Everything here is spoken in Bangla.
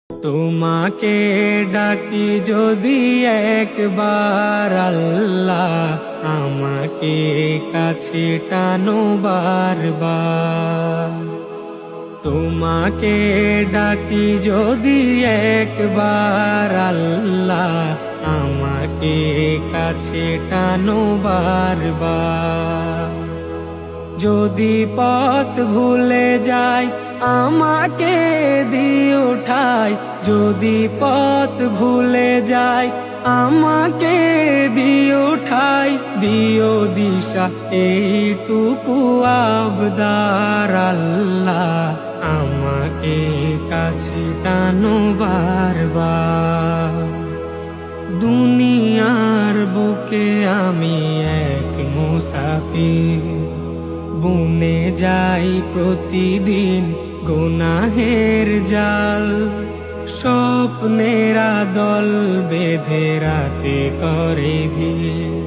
তোমাকে ডাকি যদি একবার আল্লাহ, আমাকে কাছে টানো বারবার। তোমাকে ডাকি যদি একবার আল্লাহ, আমাকে কাছে টানো বারবার। যদি পথ ভুলে যাই আমাকে দিও ঠাই, যদি পথ ভুলে যাই আমাকে দিও ঠাই, দিও দিশা এইটুকু আবদার আল্লাহ, আমাকে কাছে টানো বারবার। দুনিয়ার বুকে আমি এক মুসাফির, বুনে যাই প্রতিদিন গুনাহের জাল। স্বপ্নেরা দল বেঁধে রাতে করে ভিড়,